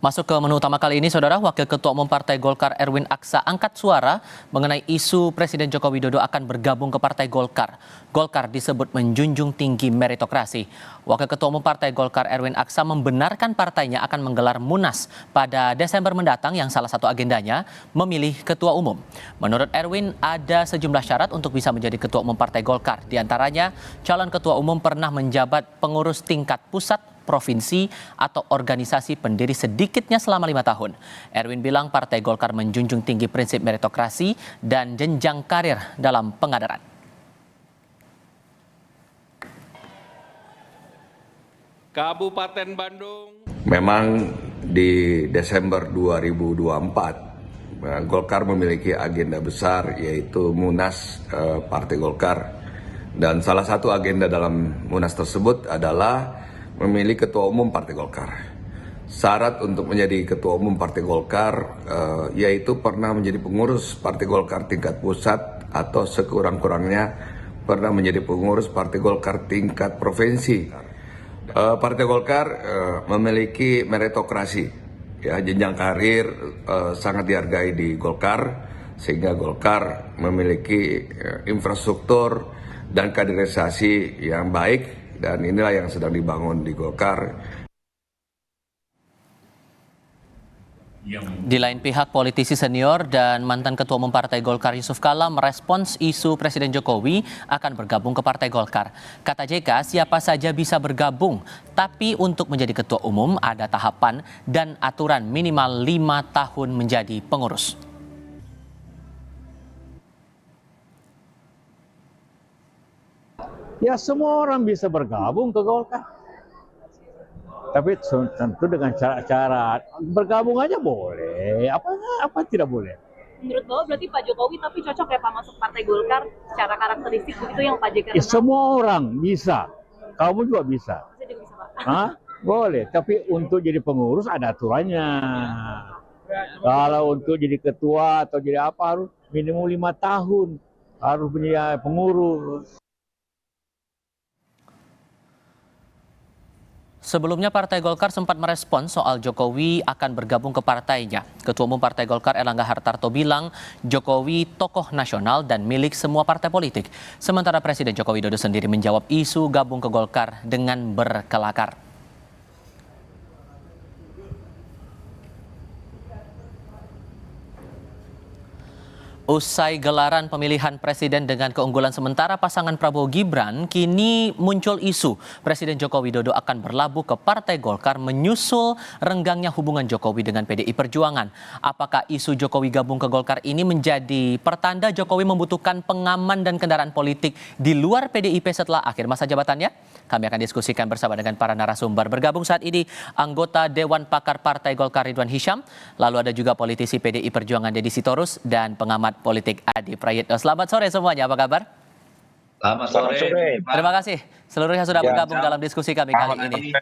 Masuk ke menu utama kali ini, Saudara, Wakil Ketua Umum Partai Golkar Erwin Aksa angkat suara mengenai isu Presiden Joko Widodo akan bergabung ke Partai Golkar. Golkar disebut menjunjung tinggi meritokrasi. Wakil Ketua Umum Partai Golkar Erwin Aksa membenarkan partainya akan menggelar Munas pada Desember mendatang yang salah satu agendanya memilih Ketua Umum. Menurut Erwin, ada sejumlah syarat untuk bisa menjadi Ketua Umum Partai Golkar. Di antaranya, calon Ketua Umum pernah menjabat pengurus tingkat pusat, provinsi, atau organisasi pendiri sedikitnya selama 5 tahun. Erwin bilang Partai Golkar menjunjung tinggi prinsip meritokrasi dan jenjang karir dalam pengadaran. Kabupaten Bandung. Memang di Desember 2024, Golkar memiliki agenda besar yaitu Munas Partai Golkar. Dan salah satu agenda dalam Munas tersebut adalah memilih Ketua Umum Partai Golkar. Syarat untuk menjadi Ketua Umum Partai Golkar yaitu pernah menjadi pengurus Partai Golkar tingkat pusat atau sekurang-kurangnya pernah menjadi pengurus Partai Golkar tingkat provinsi. Partai Golkar memiliki meritokrasi, ya, jenjang karir sangat dihargai di Golkar, sehingga Golkar memiliki infrastruktur dan kaderisasi yang baik. Dan inilah yang sedang dibangun di Golkar. Di lain pihak, politisi senior dan mantan Ketua Umum Partai Golkar Yusuf Kala merespons isu Presiden Jokowi akan bergabung ke Partai Golkar. Kata JK, siapa saja bisa bergabung, tapi untuk menjadi Ketua Umum ada tahapan dan aturan minimal 5 tahun menjadi pengurus. Ya, semua orang bisa bergabung ke Golkar. Tapi tentu dengan syarat-syarat. Bergabung aja boleh. Apa tidak boleh? Menurut Bapak berarti Pak Jokowi tapi cocok ya Pak masuk Partai Golkar secara karakteristik begitu yang Pak JK? Ya, semua orang bisa. Kamu juga bisa. Saya juga bisa, Pak. Hah? Boleh. Tapi untuk jadi pengurus ada aturannya. Kalau untuk jadi ketua atau jadi apa harus minimum 5 tahun. Harus menjadi pengurus. Sebelumnya Partai Golkar sempat merespons soal Jokowi akan bergabung ke partainya. Ketua Umum Partai Golkar Erlangga Hartarto bilang Jokowi tokoh nasional dan milik semua partai politik. Sementara Presiden Joko Widodo sendiri menjawab isu gabung ke Golkar dengan berkelakar. Usai gelaran pemilihan presiden dengan keunggulan sementara pasangan Prabowo Gibran, kini muncul isu Presiden Joko Widodo akan berlabuh ke Partai Golkar menyusul renggangnya hubungan Jokowi dengan PDI Perjuangan. Apakah isu Jokowi gabung ke Golkar ini menjadi pertanda Jokowi membutuhkan pengaman dan kendaraan politik di luar PDIP setelah akhir masa jabatannya? Kami akan diskusikan bersama dengan para narasumber. Bergabung saat ini anggota Dewan Pakar Partai Golkar Ridwan Hisyam, lalu ada juga politisi PDI Perjuangan Deddy Sitorus dan pengamat politik Adi Prayitno. Selamat sore semuanya, apa kabar? Selamat sore. Terima kasih seluruhnya sudah bergabung dalam diskusi kami kali ini.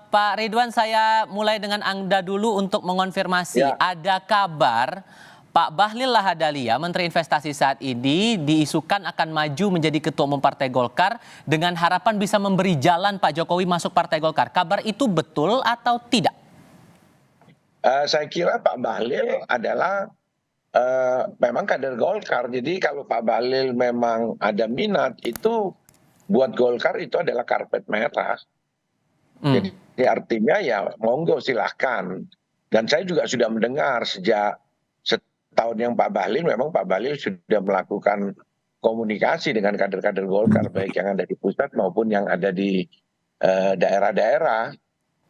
Pak Ridwan, saya mulai dengan Anda dulu untuk mengonfirmasi. Ada kabar Pak Bahlil Lahadalia, Menteri Investasi saat ini, diisukan akan maju menjadi Ketua Umum Partai Golkar dengan harapan bisa memberi jalan Pak Jokowi masuk Partai Golkar. Kabar itu betul atau tidak? Saya kira Pak Bahlil adalah memang kader Golkar. Jadi kalau Pak Bahlil memang ada minat, itu buat Golkar itu adalah karpet merah. Jadi artinya ya monggo silahkan. Dan saya juga sudah mendengar sejak setahun yang Pak Bahlil, memang Pak Bahlil sudah melakukan komunikasi dengan kader-kader Golkar, baik yang ada di pusat maupun yang ada di daerah-daerah.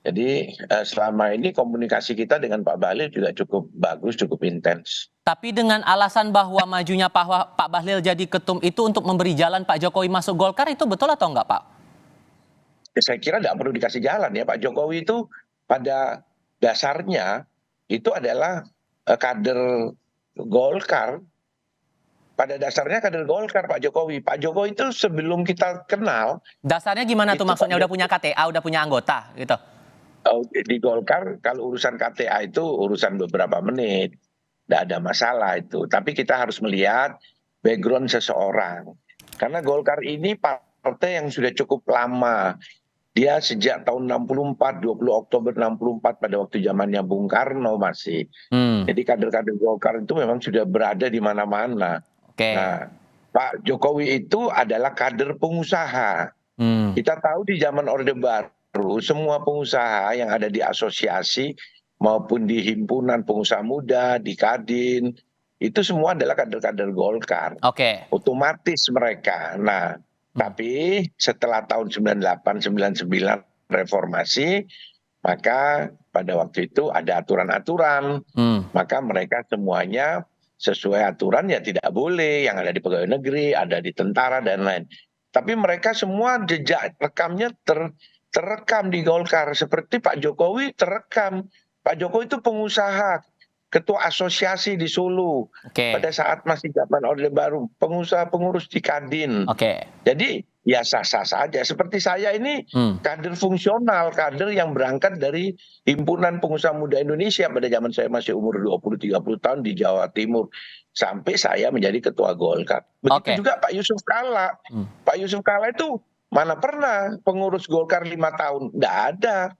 Jadi selama ini komunikasi kita dengan Pak Bahlil juga cukup bagus, cukup intens. Tapi dengan alasan bahwa majunya Pak Bahlil jadi ketum itu untuk memberi jalan Pak Jokowi masuk Golkar, itu betul atau enggak, Pak? Ya, saya kira tidak perlu dikasih jalan ya. Pak Jokowi itu pada dasarnya itu adalah kader Golkar. Pada dasarnya kader Golkar Pak Jokowi. Pak Jokowi itu sebelum kita kenal. Dasarnya gimana tuh maksudnya? Udah punya KTA, udah punya anggota gitu? Di Golkar kalau urusan KTA itu urusan beberapa menit. Tidak ada masalah itu. Tapi kita harus melihat background seseorang. Karena Golkar ini partai yang sudah cukup lama dia sejak tahun 64, 20 Oktober 64 pada waktu zamannya Bung Karno masih. Jadi kader-kader Golkar itu memang sudah berada di mana-mana. Oke. Nah, Pak Jokowi itu adalah kader pengusaha. Kita tahu di zaman Orde Baru, semua pengusaha yang ada di asosiasi maupun di himpunan pengusaha muda, di Kadin, itu semua adalah kader-kader Golkar. Oke. Otomatis mereka. Nah, tapi setelah tahun 98, 99 reformasi, maka pada waktu itu ada aturan-aturan, maka mereka semuanya sesuai aturan ya tidak boleh, yang ada di pegawai negeri, ada di tentara dan lain. Tapi mereka semua jejak rekamnya terekam di Golkar, seperti Pak Jokowi terekam. Pak Jokowi itu pengusaha, ketua asosiasi di Solo pada saat masih zaman Orde Baru, pengusaha pengurus di Kadin. Jadi ya sah-sah saja. Seperti saya ini kader fungsional, kader yang berangkat dari Himpunan Pengusaha Muda Indonesia pada zaman saya masih umur 20-30 tahun di Jawa Timur. Sampai saya menjadi ketua Golkar. Begitu juga Pak Yusuf Kalla. Pak Yusuf Kalla itu mana pernah pengurus Golkar 5 tahun? Nggak ada.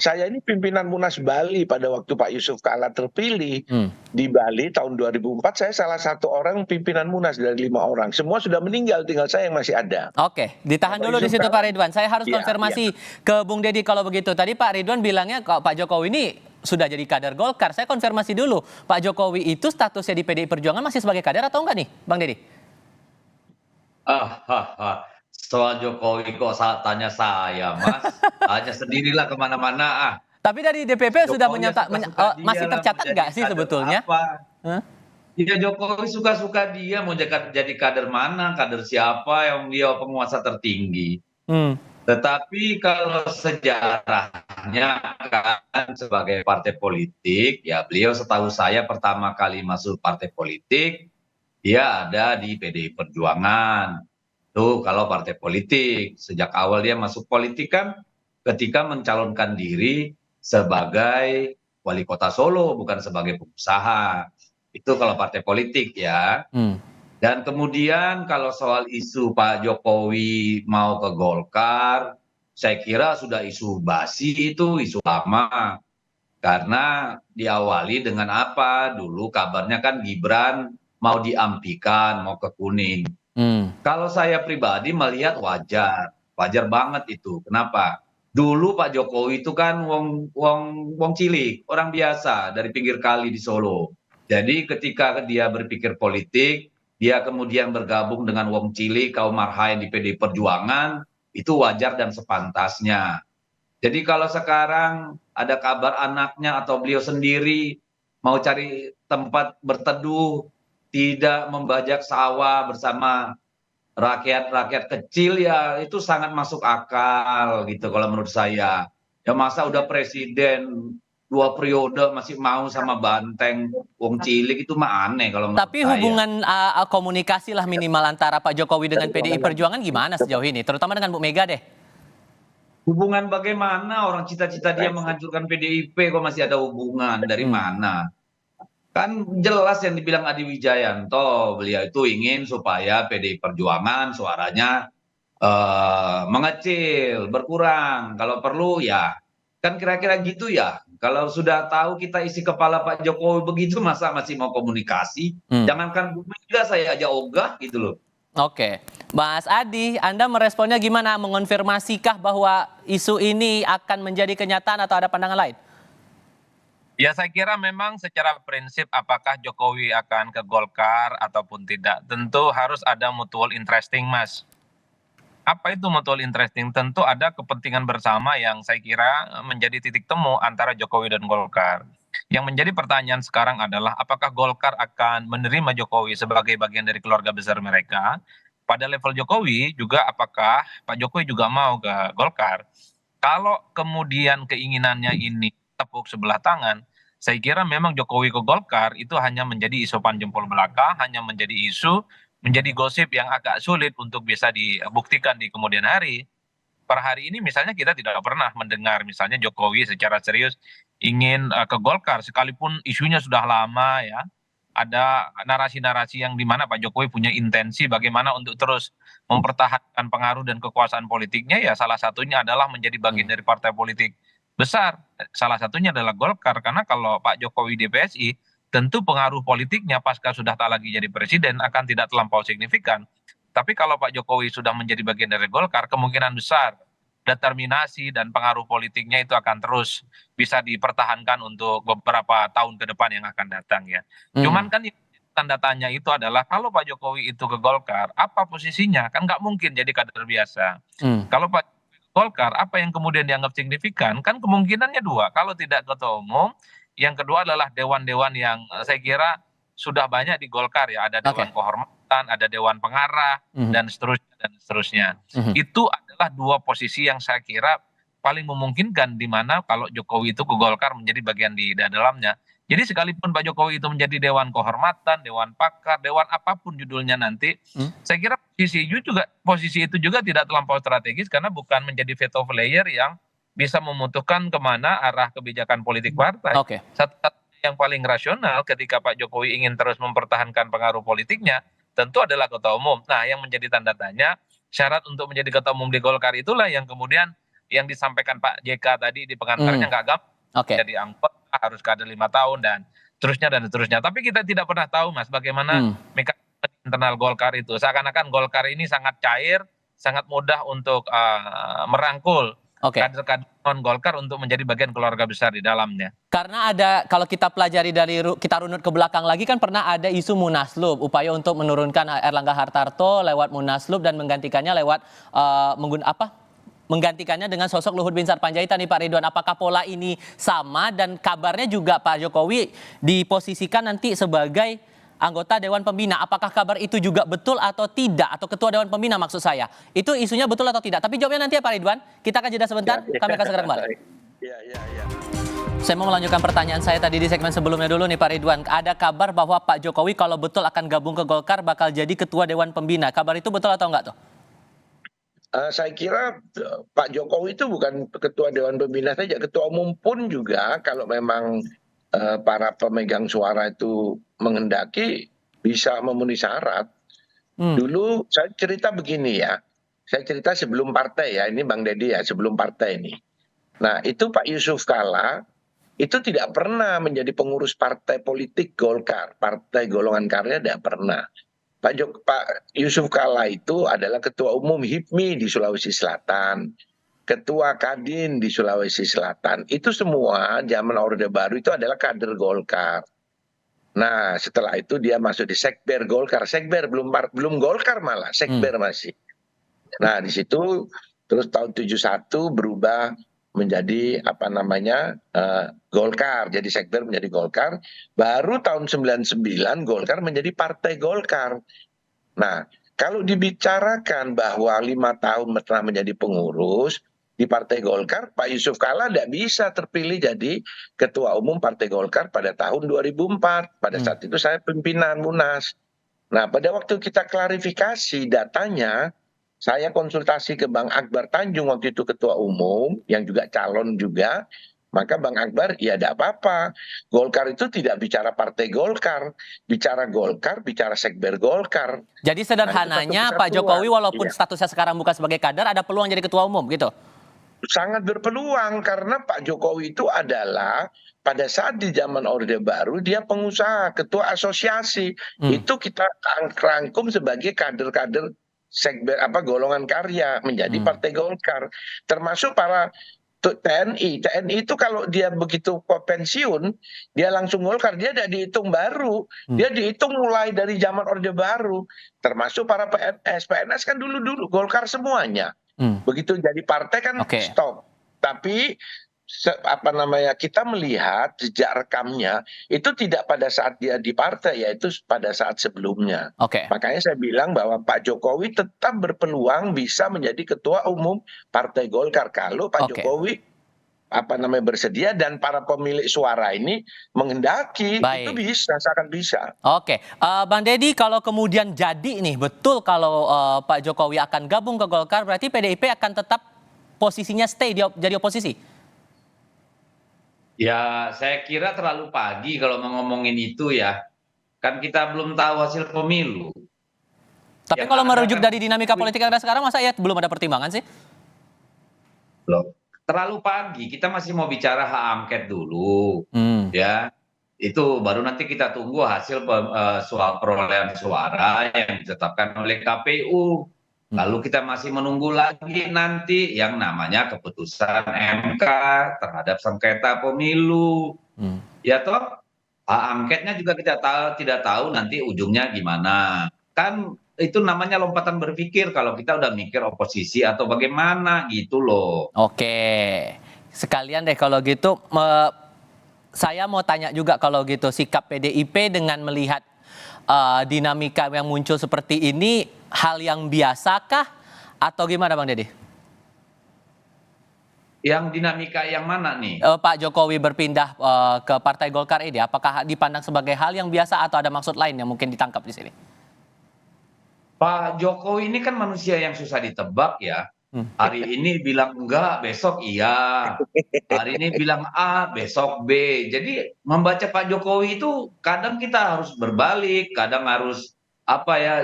Saya ini pimpinan Munas Bali pada waktu Pak Yusuf Kalla terpilih di Bali tahun 2004. Saya salah satu orang pimpinan Munas dari 5 orang. Semua sudah meninggal, tinggal saya yang masih ada. Oke, ditahan dulu di situ Pak Ridwan. Saya harus konfirmasi ke Bung Deddy kalau begitu. Tadi Pak Ridwan bilangnya kalau Pak Jokowi ini sudah jadi kader Golkar. Saya konfirmasi dulu, Pak Jokowi itu statusnya di PDI Perjuangan masih sebagai kader atau enggak nih, Bang Deddy? Soal Jokowi kok tanya saya, Mas. Tanya sendirilah kemana-mana. Tapi dari DPP sudah masih tercatat nggak sih sebetulnya? Ya Jokowi suka-suka dia mau jadi kader mana, kader siapa yang dia penguasa tertinggi. Tetapi kalau sejarahnya kan sebagai partai politik, ya beliau setahu saya pertama kali masuk partai politik, dia ada di PDI Perjuangan. Tuh kalau partai politik, sejak awal dia masuk politik kan ketika mencalonkan diri sebagai wali kota Solo, bukan sebagai pengusaha. Itu kalau partai politik ya. Dan kemudian kalau soal isu Pak Jokowi mau ke Golkar, saya kira sudah isu basi, itu isu lama. Karena diawali dengan apa? Dulu kabarnya kan Gibran mau diampikan, mau ke Kuning. Kalau saya pribadi melihat wajar banget itu. Kenapa? Dulu Pak Jokowi itu kan wong cilik, orang biasa dari pinggir kali di Solo. Jadi ketika dia berpikir politik, dia kemudian bergabung dengan wong cilik, kaum marhaen di PDI Perjuangan, itu wajar dan sepantasnya. Jadi kalau sekarang ada kabar anaknya atau beliau sendiri mau cari tempat berteduh, tidak membajak sawah bersama rakyat kecil, ya itu sangat masuk akal gitu kalau menurut saya. Ya masa udah presiden 2 periode masih mau sama banteng wong cilik, itu mah aneh kalau menurut saya. Tapi hubungan komunikasi lah minimal antara Pak Jokowi dengan PDI Perjuangan gimana sejauh ini? Terutama dengan Bu Mega deh. Hubungan bagaimana? Orang cita-cita dia menghancurkan PDIP kok masih ada hubungan, dari mana? Kan jelas yang dibilang Adi Wijayanto, beliau itu ingin supaya PDI Perjuangan suaranya mengecil, berkurang. Kalau perlu ya, kan kira-kira gitu ya. Kalau sudah tahu kita isi kepala Pak Jokowi begitu, masa masih mau komunikasi? Jangankan Bu Mega, saya aja ogah gitu loh. Oke, Mas Adi, Anda meresponnya gimana? Mengonfirmasikah bahwa isu ini akan menjadi kenyataan atau ada pandangan lain? Ya saya kira memang secara prinsip apakah Jokowi akan ke Golkar ataupun tidak, tentu harus ada mutual interesting, Mas. Apa itu mutual interesting? Tentu ada kepentingan bersama yang saya kira menjadi titik temu antara Jokowi dan Golkar. Yang menjadi pertanyaan sekarang adalah apakah Golkar akan menerima Jokowi sebagai bagian dari keluarga besar mereka? Pada level Jokowi juga apakah Pak Jokowi juga mau ke Golkar? Kalau kemudian keinginannya ini tepuk sebelah tangan, saya kira memang Jokowi ke Golkar itu hanya menjadi isopan jempol belaka, hanya menjadi isu, menjadi gosip yang agak sulit untuk bisa dibuktikan di kemudian hari. Per hari ini misalnya kita tidak pernah mendengar misalnya Jokowi secara serius ingin ke Golkar, sekalipun isunya sudah lama ya, ada narasi-narasi yang dimana Pak Jokowi punya intensi bagaimana untuk terus mempertahankan pengaruh dan kekuasaan politiknya, ya salah satunya adalah menjadi bagian dari partai politik besar. Salah satunya adalah Golkar, karena kalau Pak Jokowi di PSI, tentu pengaruh politiknya pasca sudah tak lagi jadi presiden akan tidak terlampau signifikan. Tapi kalau Pak Jokowi sudah menjadi bagian dari Golkar, kemungkinan besar determinasi dan pengaruh politiknya itu akan terus bisa dipertahankan untuk beberapa tahun ke depan yang akan datang ya. Cuman kan tanda tanya itu adalah kalau Pak Jokowi itu ke Golkar, apa posisinya? Kan nggak mungkin jadi kader biasa. Kalau Pak Golkar, apa yang kemudian dianggap signifikan? Kan kemungkinannya dua. Kalau tidak ketua umum, yang kedua adalah dewan-dewan yang saya kira sudah banyak di Golkar ya. Ada dewan kehormatan, ada dewan pengarah, dan seterusnya dan seterusnya. Itu adalah dua posisi yang saya kira paling memungkinkan di mana kalau Jokowi itu ke Golkar menjadi bagian di dalamnya. Jadi sekalipun Pak Jokowi itu menjadi dewan kehormatan, dewan pakar, dewan apapun judulnya nanti, saya kira posisi itu juga tidak terlampau strategis karena bukan menjadi veto player yang bisa memutuskan kemana arah kebijakan politik partai. Satu yang paling rasional ketika Pak Jokowi ingin terus mempertahankan pengaruh politiknya, tentu adalah ketua umum. Nah, yang menjadi tanda tanya, syarat untuk menjadi ketua umum di Golkar itulah yang kemudian yang disampaikan Pak JK tadi di pengantarnya nggak gampang. Jadi angkot harus kader 5 tahun dan seterusnya. Tapi kita tidak pernah tahu Mas bagaimana mekanisme internal Golkar itu. Seakan-akan Golkar ini sangat cair, sangat mudah untuk merangkul kader-kader non Golkar untuk menjadi bagian keluarga besar di dalamnya. Karena ada, kalau kita pelajari kita runut ke belakang lagi kan pernah ada isu Munaslup, upaya untuk menurunkan Erlangga Hartarto lewat Munaslup dan menggantikannya lewat menggantikannya dengan sosok Luhut Binsar Panjaitan nih Pak Ridwan. Apakah pola ini sama dan kabarnya juga Pak Jokowi diposisikan nanti sebagai anggota Dewan Pembina. Apakah kabar itu juga betul atau tidak? Atau Ketua Dewan Pembina maksud saya. Itu isunya betul atau tidak? Tapi jawabnya nanti ya Pak Ridwan. Kita akan jeda sebentar, kami akan segera kembali. Saya mau melanjutkan pertanyaan saya tadi di segmen sebelumnya dulu nih Pak Ridwan. Ada kabar bahwa Pak Jokowi kalau betul akan gabung ke Golkar bakal jadi Ketua Dewan Pembina. Kabar itu betul atau enggak tuh? Saya kira Pak Jokowi itu bukan ketua Dewan Pembina saja, ketua umum pun juga kalau memang para pemegang suara itu menghendaki bisa memenuhi syarat. Dulu saya cerita begini ya, saya cerita sebelum partai ya, ini Bang Deddy ya, sebelum partai ini. Nah itu Pak Yusuf Kalla itu tidak pernah menjadi pengurus partai politik Golkar, partai golongan karya tidak pernah. Pak Yusuf Kalla itu adalah ketua umum HIPMI di Sulawesi Selatan, ketua Kadin di Sulawesi Selatan. Itu semua zaman Orde Baru itu adalah kader Golkar. Nah, setelah itu dia masuk di Sekber Golkar. Sekber belum Golkar malah, Sekber masih. Nah, di situ terus tahun 71 berubah menjadi Golkar, jadi Sekber menjadi Golkar. Baru tahun 99 Golkar menjadi Partai Golkar. Nah, kalau dibicarakan bahwa 5 tahun pernah menjadi pengurus di Partai Golkar, Pak Yusuf Kalla tidak bisa terpilih jadi Ketua Umum Partai Golkar pada tahun 2004. Pada saat itu saya pimpinan Munas. Nah, pada waktu kita klarifikasi datanya, saya konsultasi ke Bang Akbar Tanjung waktu itu ketua umum, yang juga calon juga, maka Bang Akbar, ya tidak apa-apa. Golkar itu tidak bicara partai Golkar, bicara Golkar, bicara Sekber Golkar. Jadi sederhananya Pak Jokowi walaupun statusnya sekarang bukan sebagai kader, ada peluang jadi ketua umum gitu? Sangat berpeluang karena Pak Jokowi itu adalah pada saat di zaman Orde Baru dia pengusaha, ketua asosiasi. Itu kita rangkum sebagai kader-kader Sekber golongan karya menjadi Partai Golkar, termasuk para TNI. TNI itu kalau dia begitu pensiun, dia langsung Golkar, dia tidak dihitung baru, dia dihitung mulai dari zaman Orde Baru, termasuk para PNS. PNS kan dulu Golkar semuanya. Begitu jadi partai kan stop. Tapi kita melihat jejak rekamnya itu tidak pada saat dia di partai, yaitu pada saat sebelumnya. Makanya saya bilang bahwa Pak Jokowi tetap berpeluang bisa menjadi ketua umum Partai Golkar kalau Pak Jokowi bersedia dan para pemilik suara ini menghendaki. Itu bisa, sangat bisa. Bang Deddy, kalau kemudian jadi nih betul kalau Pak Jokowi akan gabung ke Golkar, berarti PDIP akan tetap posisinya stay jadi oposisi? Ya, saya kira terlalu pagi kalau ngomongin itu ya. Kan kita belum tahu hasil pemilu. Tapi Yang kalau ada merujuk kan- dari dinamika politik yang ada sekarang, masa ya belum ada pertimbangan sih? Loh, terlalu pagi, kita masih mau bicara hak angket dulu, ya. Itu baru nanti kita tunggu hasil soal perolehan suara yang ditetapkan oleh KPU. Lalu kita masih menunggu lagi nanti yang namanya keputusan MK terhadap sengketa pemilu. Ya toh, hak angketnya juga tidak tahu nanti ujungnya gimana. Kan itu namanya lompatan berpikir kalau kita udah mikir oposisi atau bagaimana gitu loh. Oke, sekalian deh kalau gitu, saya mau tanya juga kalau gitu sikap PDIP dengan melihat dinamika yang muncul seperti ini, hal yang biasakah atau gimana Bang Deddy? Yang dinamika yang mana nih? Pak Jokowi berpindah ke Partai Golkar ini, apakah dipandang sebagai hal yang biasa atau ada maksud lain yang mungkin ditangkap di sini? Pak Jokowi ini kan manusia yang susah ditebak ya. Hari ini bilang enggak, besok iya. Hari ini bilang A, besok B. Jadi membaca Pak Jokowi itu kadang kita harus berbalik, kadang harus apa ya,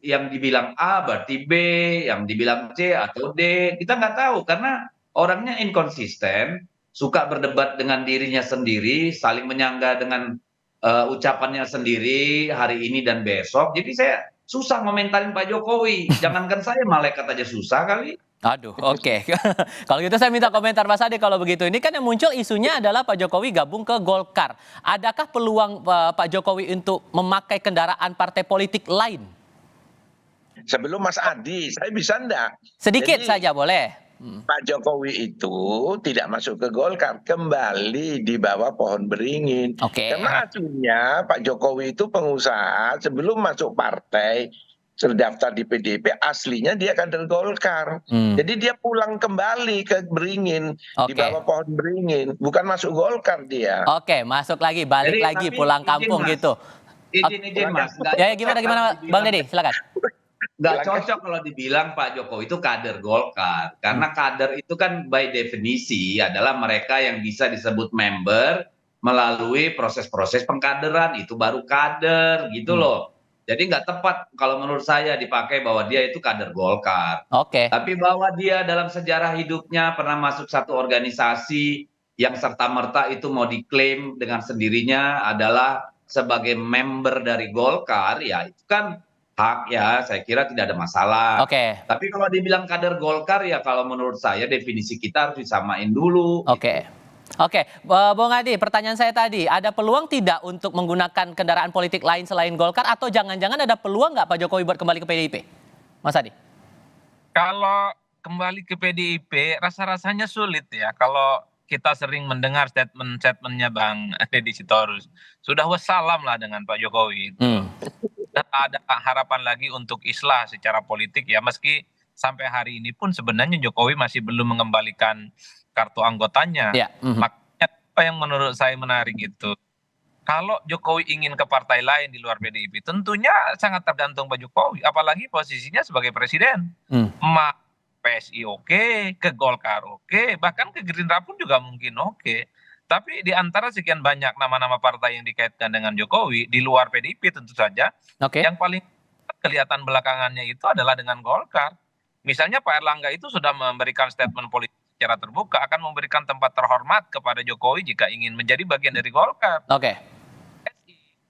yang dibilang A berarti B, yang dibilang C atau D. Kita nggak tahu karena orangnya inkonsisten, suka berdebat dengan dirinya sendiri, saling menyangga dengan ucapannya sendiri hari ini dan besok. Jadi saya susah ngomentarin Pak Jokowi. Jangankan saya, malaikat aja susah kali. Aduh, oke. Kalau gitu saya minta komentar Mas Ade kalau begitu. Ini kan yang muncul isunya adalah Pak Jokowi gabung ke Golkar. Adakah peluang Pak Jokowi untuk memakai kendaraan partai politik lain? Sebelum Mas Adi, saya bisa enggak? Sedikit Jadi, saja boleh. Pak Jokowi itu tidak masuk ke Golkar, kembali di bawah pohon beringin. Oke. Karena aslinya Pak Jokowi itu pengusaha, sebelum masuk partai, terdaftar di PDIP, aslinya dia kader Golkar. Jadi dia pulang kembali ke beringin, di Oke. bawah pohon beringin, bukan masuk Golkar dia. Oke, masuk lagi, balik Jadi, lagi, tapi pulang izin, kampung Mas. gitu. Izin Mas. Ya gimana Bang Deddy, silakan. Nggak cocok kalau dibilang Pak Jokowi itu kader Golkar. Karena kader itu kan by definisi adalah mereka yang bisa disebut member melalui proses-proses pengkaderan. Itu baru kader gitu loh. Jadi nggak tepat kalau menurut saya dipakai bahwa dia itu kader Golkar. Oke. Tapi bahwa dia dalam sejarah hidupnya pernah masuk satu organisasi yang serta-merta itu mau diklaim dengan sendirinya adalah sebagai member dari Golkar, ya itu kan hak ya, saya kira tidak ada masalah. Oke. Tapi kalau dibilang kader Golkar ya kalau menurut saya definisi kita harus disamain dulu. Oke. Oke, Bung Adi, pertanyaan saya tadi, ada peluang tidak untuk menggunakan kendaraan politik lain selain Golkar atau jangan-jangan ada peluang nggak Pak Jokowi buat kembali ke PDIP? Mas Adi? Kalau kembali ke PDIP, rasa-rasanya sulit ya. Kalau kita sering mendengar statement-statementnya Bang Deddy Sitorus, sudah wassalam lah dengan Pak Jokowi. Dan ada harapan lagi untuk islah secara politik ya, meski sampai hari ini pun sebenarnya Jokowi masih belum mengembalikan kartu anggotanya. Ya. Makanya apa yang menurut saya menarik itu, kalau Jokowi ingin ke partai lain di luar PDIP, tentunya sangat tergantung Pak Jokowi, apalagi posisinya sebagai presiden. PSI oke, ke Golkar oke, bahkan ke Gerindra pun juga mungkin oke. Tapi di antara sekian banyak nama-nama partai yang dikaitkan dengan Jokowi, di luar PDIP tentu saja, yang paling kelihatan belakangannya itu adalah dengan Golkar. Misalnya Pak Erlangga itu sudah memberikan statement politik secara terbuka, akan memberikan tempat terhormat kepada Jokowi jika ingin menjadi bagian dari Golkar. Oke.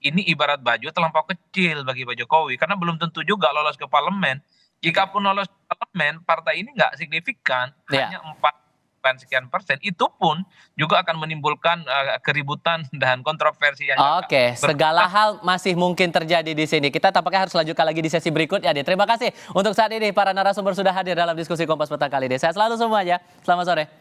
Ini ibarat baju terlampau kecil bagi Pak Jokowi, karena belum tentu juga lolos ke parlemen. Jikapun lolos ke parlemen, partai ini nggak signifikan, hanya 4% itu pun juga akan menimbulkan keributan dan kontroversi yang Oke, segala hal masih mungkin terjadi di sini. Kita tampaknya harus lanjutkan lagi di sesi berikutnya. Terima kasih untuk saat ini para narasumber sudah hadir dalam diskusi Kompas Petang kali ini. Sehat selalu semuanya. Selamat sore.